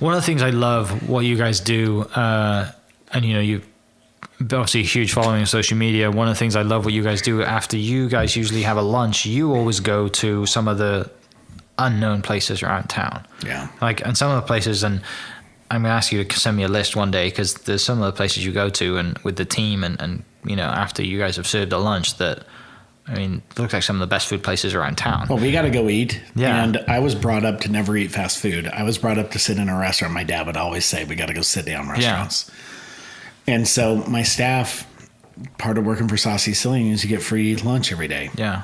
One of the things I love what you guys do, and you've obviously a huge following on social media. One of the things I love what you guys do after you guys usually have a lunch, you always go to some of the unknown places around town. Yeah. And some of the places, and I'm going to ask you to send me a list one day, because there's some of the places you go to and with the team and after you guys have served a lunch that, it looks like some of the best food places around town. Well, we got to go eat. Yeah. And I was brought up to never eat fast food. I was brought up to sit in a restaurant. My dad would always say, we got to go sit down restaurants. Yeah. And so my staff, part of working for Saucee Sicilian is you get free lunch every day. Yeah.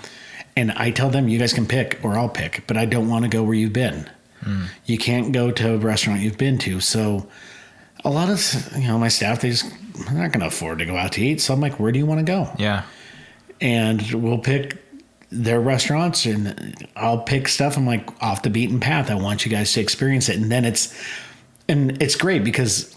And I tell them, you guys can pick or I'll pick, but I don't want to go where you've been. You can't go to a restaurant you've been to. So a lot of, my staff, they're not going to afford to go out to eat. So I'm like, where do you want to go? Yeah. And we'll pick their restaurants and I'll pick stuff. I'm like, off the beaten path. I want you guys to experience it. And then it's great because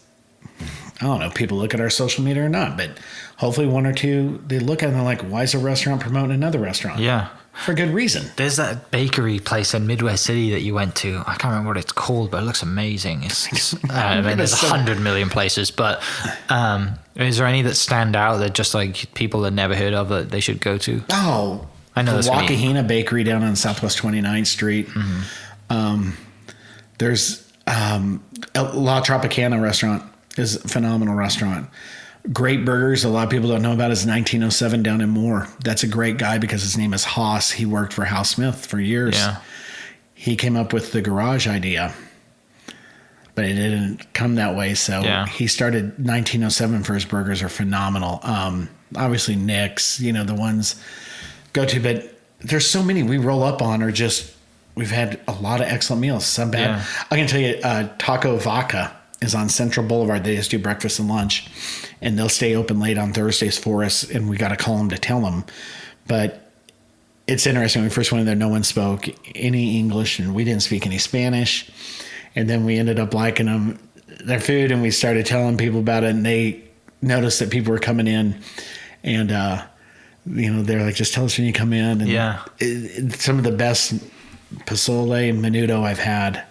I don't know if people look at our social media or not, but hopefully one or two, they look at it and they're like, why is a restaurant promoting another restaurant? Yeah. For good reason. There's that bakery place in Midwest City that you went to. I can't remember what it's called, but it looks amazing. There's 100 million places, but is there any that stand out that just like people that never heard of that they should go to? Oh, I know the Wakahina Bakery down on Southwest 29th Street. Mm-hmm. There's La Tropicana restaurant is a phenomenal restaurant. Great burgers. A lot of people don't know about is 1907 down in Moore. That's a great guy because his name is Haas. He worked for Hal Smith for years. Yeah. He came up with the garage idea, but it didn't come that way. So he started 1907 for his burgers are phenomenal. Obviously Nick's, the ones go to, but there's so many we roll up on or just, we've had a lot of excellent meals. Some bad. Yeah. I can tell you Taco Vaca is on Central Boulevard. They just do breakfast and lunch, and they'll stay open late on Thursdays for us, and we got to call them to tell them. But it's interesting. When we first went in there, no one spoke any English, and we didn't speak any Spanish. And then we ended up liking their food, and we started telling people about it, and they noticed that people were coming in, and they're like, just tell us when you come in. And some of the best pozole menudo I've had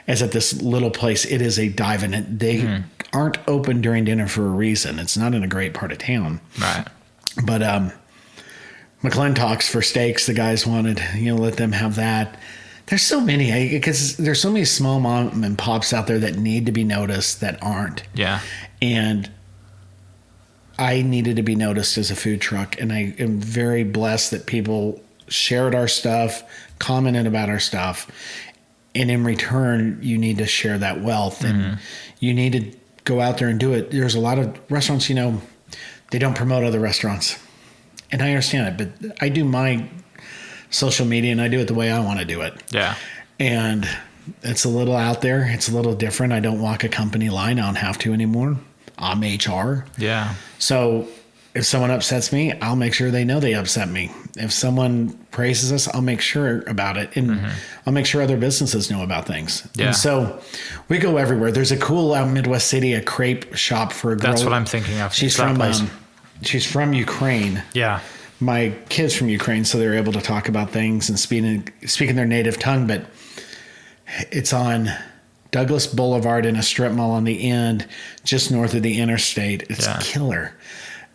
is at this little place. It is a dive in it. They aren't open during dinner for a reason. It's not in a great part of town. Right. But McClintock's for steaks, the guys wanted, let them have that. There's so many, because there's so many small mom and pops out there that need to be noticed that aren't. Yeah. And I needed to be noticed as a food truck. And I am very blessed that people shared our stuff, commented about our stuff. And in return, you need to share that wealth and you need to go out there and do it. There's a lot of restaurants, they don't promote other restaurants. And I understand it, but I do my social media and I do it the way I want to do it. Yeah. And it's a little out there. It's a little different. I don't walk a company line. I don't have to anymore. I'm HR. Yeah. So if someone upsets me, I'll make sure they know they upset me. If someone praises us, I'll make sure about it. And I'll make sure other businesses know about things. Yeah. And so we go everywhere. There's a cool out in Midwest City, a crepe shop for a girl. That's what I'm thinking of. She's from Ukraine. Yeah. My kid's from Ukraine, so they're able to talk about things and speaking their native tongue. But it's on Douglas Boulevard in a strip mall on the end, just north of the interstate. It's killer.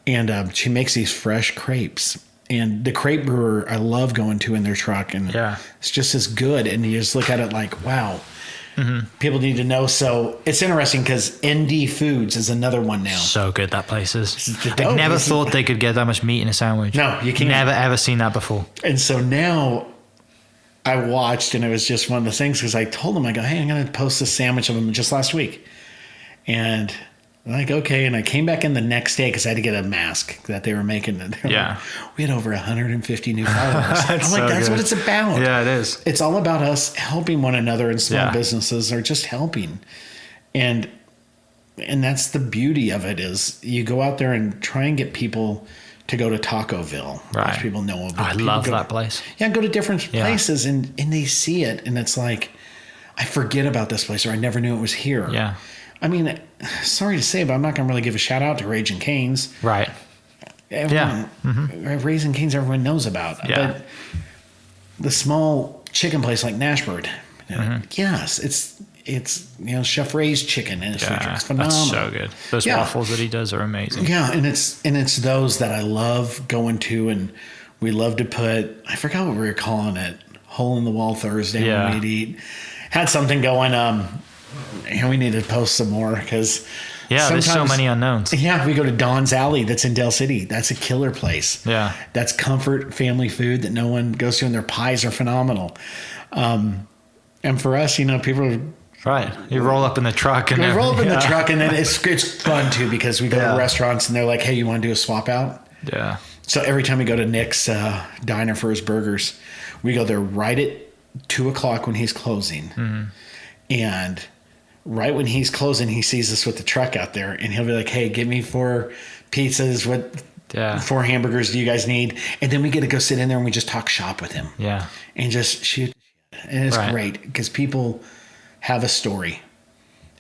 And she makes these fresh crepes. And the crepe brewer, I love going to in their truck. And it's just as good. And you just look at it like, wow, people need to know. So it's interesting because ND Foods is another one now. So good, that place is. I never thought they could get that much meat in a sandwich. No, you can't. Never, ever seen that before. And so now I watched, and it was just one of the things because I told them, I go, hey, I'm going to post a sandwich of them just last week. And I'm like, okay. And I came back in the next day because I had to get a mask that they were making. Yeah. Like, we had over 150 new followers. I'm like, that's what it's about. Yeah, it is. It's all about us helping one another in small businesses or just helping. And that's the beauty of it is you go out there and try and get people to go to Tacoville, which people know about. I love that place. Yeah, go to different places and they see it. And it's like, I forget about this place or I never knew it was here. Yeah. I mean, sorry to say, but I'm not going to really give a shout out to Raging Cane's. Right. Raising Cane's everyone knows about. Yeah. But the small chicken place like Nashbird, yes, it's Chef Ray's chicken in his food truck. It's phenomenal. That's so good. Those waffles that he does are amazing. Yeah, and it's those that I love going to, and we love to put. I forgot what we were calling it. Hole in the wall Thursday when we'd eat. Had something going. We need to post some more because. Yeah, there's so many unknowns. Yeah, we go to Don's Alley. That's in Dale City. That's a killer place. Yeah, that's comfort family food that no one goes to, and their pies are phenomenal. And for us, people are right. You roll up in the truck, and the truck, and then it's fun too because we go to restaurants and they're like, "Hey, you want to do a swap out?" Yeah. So every time we go to Nick's diner for his burgers, we go there right at 2:00 when he's closing, and. Right when he's closing, he sees us with the truck out there, and he'll be like, "Hey, give me 4 pizzas. What 4 hamburgers do you guys need?" And then we get to go sit in there and we just talk shop with him. Yeah, and just shoot. And it's great because people have a story,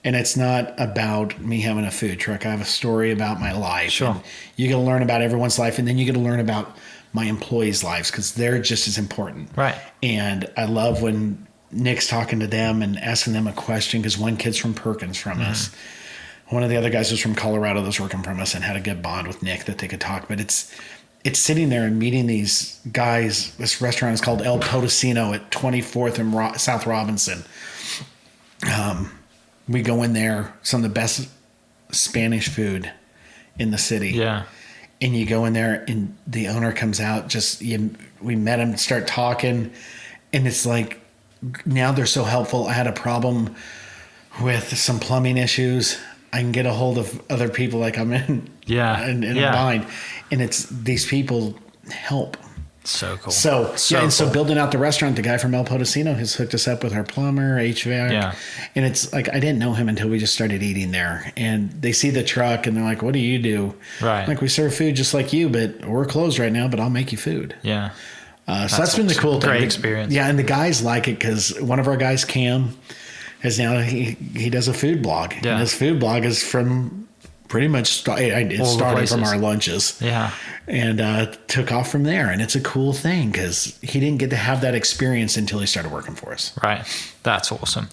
and it's not about me having a food truck. I have a story about my life. Sure, and you get to learn about everyone's life, and then you get to learn about my employees' lives because they're just as important. Right. And I love when Nick's talking to them and asking them a question because one kid's from Perkins from us. One of the other guys was from Colorado that was working from us and had a good bond with Nick that they could talk. But it's sitting there and meeting these guys. This restaurant is called El Potosino at 24th and South Robinson. We go in there, some of the best Spanish food in the city. Yeah. And you go in there and the owner comes out. We met him, start talking, and it's like, now they're so helpful. I had a problem with some plumbing issues. I can get a hold of other people like I'm in a bind. And it's these people help. So cool. So building out the restaurant, the guy from El Potosino has hooked us up with our plumber, HVAC. Yeah. And it's like I didn't know him until we just started eating there. And they see the truck and they're like, "What do you do?" Right. Like, we serve food just like you, but we're closed right now, but I'll make you food. Yeah. So that's been the cool thing. Great experience. Yeah, and the guys like it because one of our guys, Cam, has now he does a food blog. Yeah. And his food blog is from pretty much started from our lunches. Yeah. And took off from there. And it's a cool thing because he didn't get to have that experience until he started working for us. Right. That's awesome.